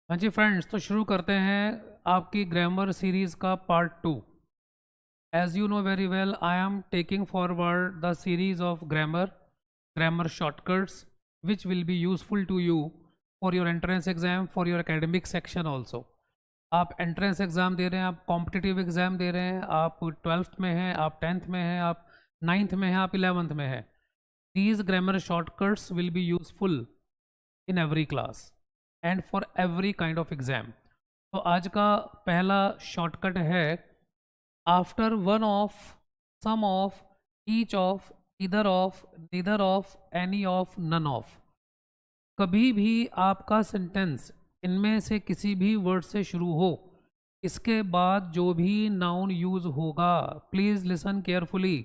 हाँ जी फ्रेंड्स, तो शुरू करते हैं आपकी ग्रामर सीरीज़ का part 2। As you know very well, I am taking forward the series of grammar shortcuts which will be useful to you for your entrance exam, for your academic section also. आप entrance exam दे रहे हैं, आप competitive exam दे रहे हैं, आप 12th में हैं, आप 10th में हैं, आप 9th में हैं, आप 11th में हैं। These grammar shortcuts will be useful in every class and for every kind of exam. तो आज का पहला शॉर्टकट है after one of, some of, each of, either of, neither of, any of, none of. कभी भी आपका sentence इनमें से किसी भी वर्ड से शुरू हो, इसके बाद जो भी नाउन यूज होगा, प्लीज लिसन केयरफुली,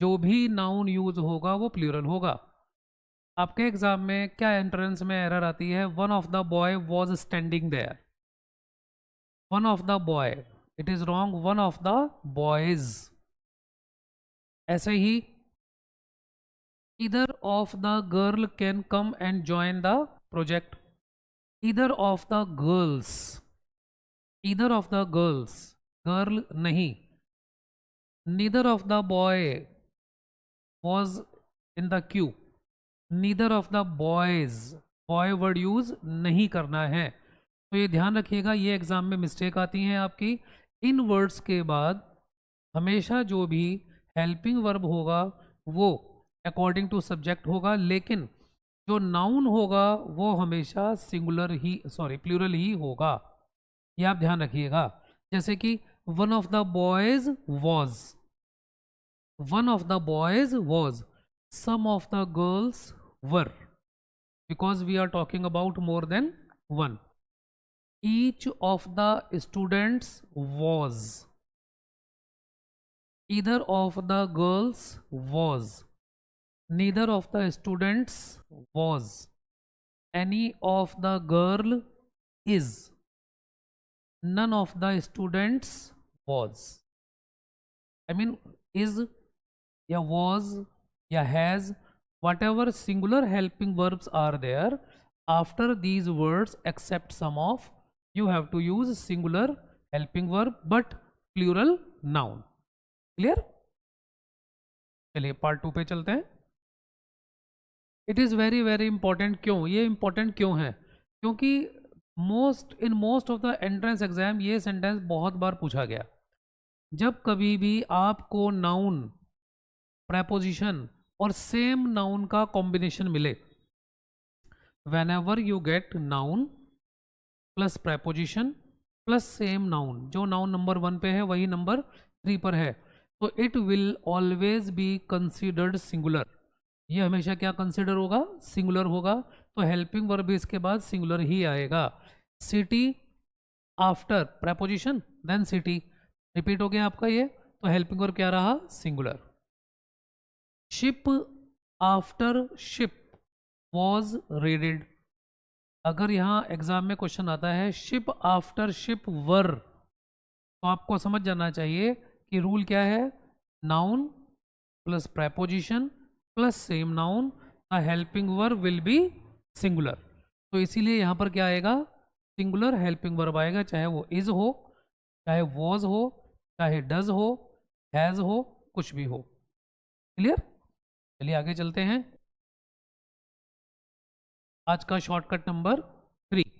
जो भी नाउन यूज होगा वो प्लूरल होगा। आपके एग्जाम में क्या एंट्रेंस में एरर आती है? One of the boy was standing there. One of the boy, it is wrong, one of the boys. ऐसे ही either of the girl can come and join the project. Either of the girls, either of the girls, girl नहीं। Neither of the boy was in the queue. Neither of the boys, boy word use नहीं करना है। तो ये ध्यान रखिएगा, ये exam में मिस्टेक आती हैं आपकी। इन वर्ड्स के बाद हमेशा जो भी हेल्पिंग वर्ब होगा वो अकॉर्डिंग टू सब्जेक्ट होगा, लेकिन जो नाउन होगा वो हमेशा सिंगुलर ही, सॉरी प्लूरल ही होगा। ये आप ध्यान रखिएगा। जैसे कि one of the boys was, one of the boys was, some of the girls were, because we are talking about more than one. Each of the students was, either of the girls was, neither of the students was, any of the girl is, none of the students was. I mean is या was या has, whatever singular helping verbs are there, after these words except some of, you have to use singular helping verb but plural noun. Clear? चलिए part 2 पे चलते हैं। It is very very important. क्यों ये important क्यों है? क्योंकि most of the entrance exam ये सेंटेंस बहुत बार पूछा गया। जब कभी भी आपको नाउन, प्रेपोजिशन और सेम नाउन का कॉम्बिनेशन मिले, when ever you get noun plus preposition plus same noun, जो नाउन नंबर 1 पे है वही नंबर 3 पर है, तो it will always be considered singular. ये हमेशा क्या कंसिडर होगा? सिंगुलर होगा। तो हेल्पिंग वर्ब भी इसके बाद सिंगुलर ही आएगा। City after preposition then city, repeat हो गया आपका ये, तो हेल्पिंग वर्ब क्या रहा? Singular. Ship after ship was raided. अगर यहाँ एग्जाम में क्वेश्चन आता है शिप आफ्टर शिप वर, तो आपको समझ जाना चाहिए कि रूल क्या है? Noun plus preposition plus same noun, the helping verb will be singular. तो इसीलिए यहाँ पर क्या आएगा? सिंगुलर हेल्पिंग वर्ब आएगा, चाहे वो इज हो, चाहे वॉज हो, चाहे डज हो, हैज हो, कुछ भी हो। क्लियर? चलिए आगे चलते हैं। आज का शॉर्टकट नंबर 3।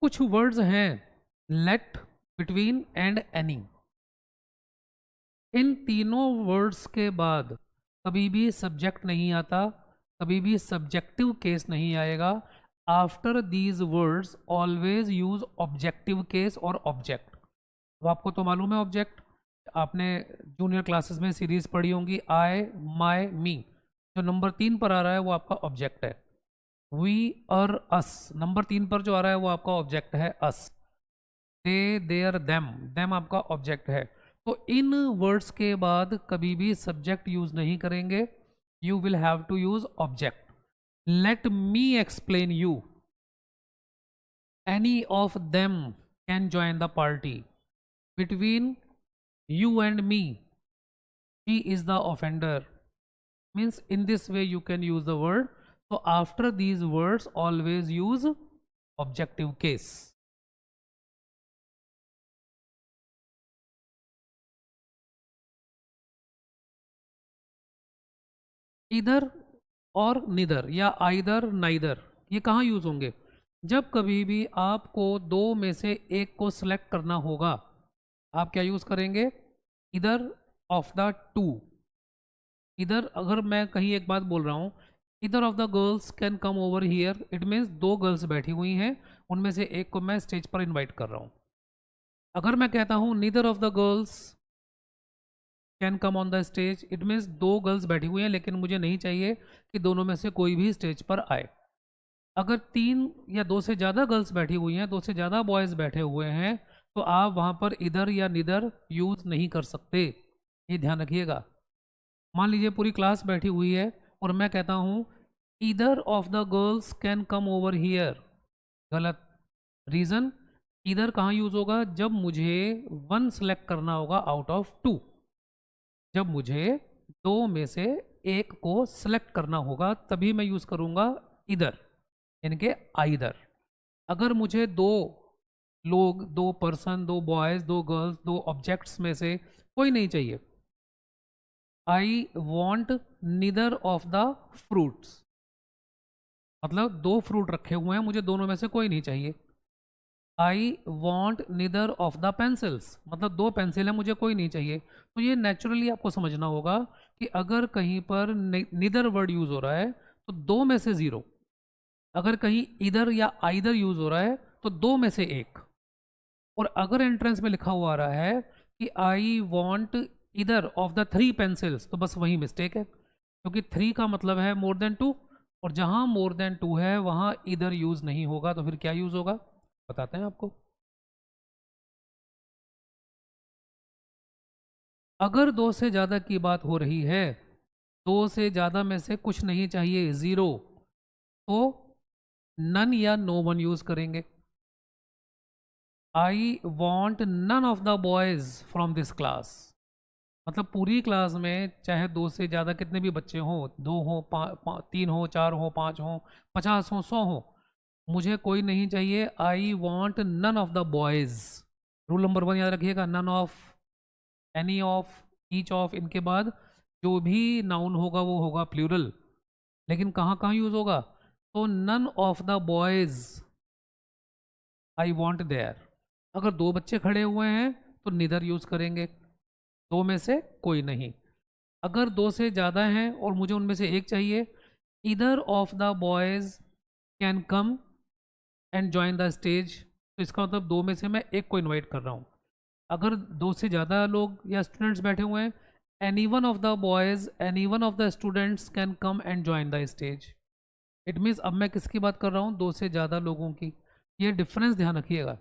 कुछ वर्ड्स हैं लेट, बिटवीन एंड एनी। इन तीनों वर्ड्स के बाद कभी भी सब्जेक्ट नहीं आता, कभी भी सब्जेक्टिव केस नहीं आएगा। After these words always use objective case और ऑब्जेक्ट। तो आपको तो मालूम है ऑब्जेक्ट, आपने जूनियर क्लासेस में सीरीज पढ़ी होंगी, आई, माई, मी। जो नंबर 3 पर आ रहा है वो आपका ऑब्जेक्ट है। वी, अर, अस, नंबर 3 पर जो आ रहा है वो आपका ऑब्जेक्ट है अस। दे, देयर, देम, देम आपका ऑब्जेक्ट है। तो इन वर्ड्स के बाद कभी भी सब्जेक्ट यूज नहीं करेंगे, you will have to use object. Let me explain you, any of them can join the party. Between you and me, she is the offender, means in this way you can use the word. So after these words always use objective case. इधर और निदर या either neither, ये कहाँ use होंगे? जब कभी भी आपको दो में से एक को सिलेक्ट करना होगा, आप क्या यूज करेंगे? इधर ऑफ द टू। इधर अगर मैं कहीं एक बात बोल रहा हूँ, इधर of the girls can come over here, it means दो गर्ल्स बैठी हुई हैं, उनमें से एक को मैं स्टेज पर इनवाइट कर रहा हूँ। अगर मैं कहता हूँ neither of the girls can come on the stage, it means दो गर्ल्स बैठी हुई हैं लेकिन मुझे नहीं चाहिए कि दोनों में से कोई भी स्टेज पर आए। अगर तीन या दो से ज़्यादा गर्ल्स बैठी हुई हैं, दो से ज़्यादा बॉयज़ बैठे हुए हैं, तो आप वहाँ पर इधर या निदर यूज़ नहीं कर सकते, ये ध्यान रखिएगा। मान लीजिए पूरी क्लास बैठी हुई है और मैं कहता हूँ either of the girls can come over here, गलत। रीज़न, इधर कहाँ यूज़ होगा? जब मुझे वन सेलेक्ट करना होगा आउट ऑफ टू, जब मुझे दो में से एक को सेलेक्ट करना होगा तभी मैं यूज़ करूँगा इधर, यानी कि आइदर। अगर मुझे दो लोग, दो पर्सन, दो बॉयज़, दो गर्ल्स, दो ऑब्जेक्ट्स में से कोई नहीं चाहिए, I want neither of the fruits, मतलब दो फ्रूट रखे हुए हैं, मुझे दोनों में से कोई नहीं चाहिए। I want neither of the pencils, मतलब दो पेंसिल है, मुझे कोई नहीं चाहिए। तो ये नेचुरली आपको समझना होगा कि अगर कहीं पर नीदर वर्ड यूज हो रहा है तो दो में से जीरो, अगर कहीं इधर या आइदर यूज हो रहा है तो दो में से एक, और अगर एंट्रेंस में लिखा हुआ आ रहा है कि आई वॉन्ट इधर ऑफ द थ्री पेंसिल्स, तो बस वही मिस्टेक है, क्योंकि थ्री का मतलब है मोर देन टू, और जहां मोर देन टू है वहां इधर यूज नहीं होगा, तो फिर क्या यूज होगा बताते हैं आपको। अगर दो से ज़्यादा की बात हो रही है, दो से ज़्यादा में से कुछ नहीं चाहिए, ज़ीरो, तो नन या नो वन यूज़ करेंगे। I want none of the boys from this class, मतलब पूरी क्लास में चाहे दो से ज़्यादा कितने भी बच्चे हों, दो हों, तीन हो, चार हो, पाँच हों, 50 हों, 100 हों, मुझे कोई नहीं चाहिए। I want none of the boys. Rule number 1 याद रखिएगा, none of, any of, each of, इनके बाद जो भी नाउन होगा वो होगा प्लूरल, लेकिन कहाँ कहाँ यूज होगा? तो none of the boys I want there, अगर दो बच्चे खड़े हुए हैं तो निदर यूज करेंगे, दो में से कोई नहीं। अगर दो से ज़्यादा हैं और मुझे उनमें से एक चाहिए, इधर of the boys can come and join the stage, तो इसका मतलब दो में से मैं एक को इनवाइट कर रहा हूँ। अगर दो से ज़्यादा लोग या स्टूडेंट्स बैठे हुए हैं, any one of the boys, any one of the students can come and join the stage. It means अब मैं किसकी बात कर रहा हूँ? दो से ज़्यादा लोगों की। ये डिफरेंस ध्यान रखिएगा।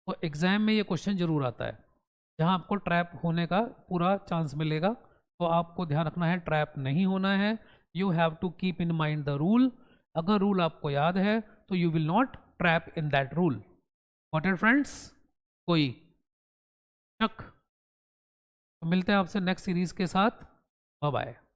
तो एग्ज़ाम में ये क्वेश्चन जरूर आता है जहाँ आपको ट्रैप होने का पूरा चांस मिलेगा, तो आपको ध्यान रखना है ट्रैप नहीं होना है। You have to keep in mind the rule, अगर रूल आपको याद है तो you will not trap in that rule. What it friends, कोई शक? तो मिलते हैं आपसे नेक्स्ट सीरीज के साथ। Bye bye.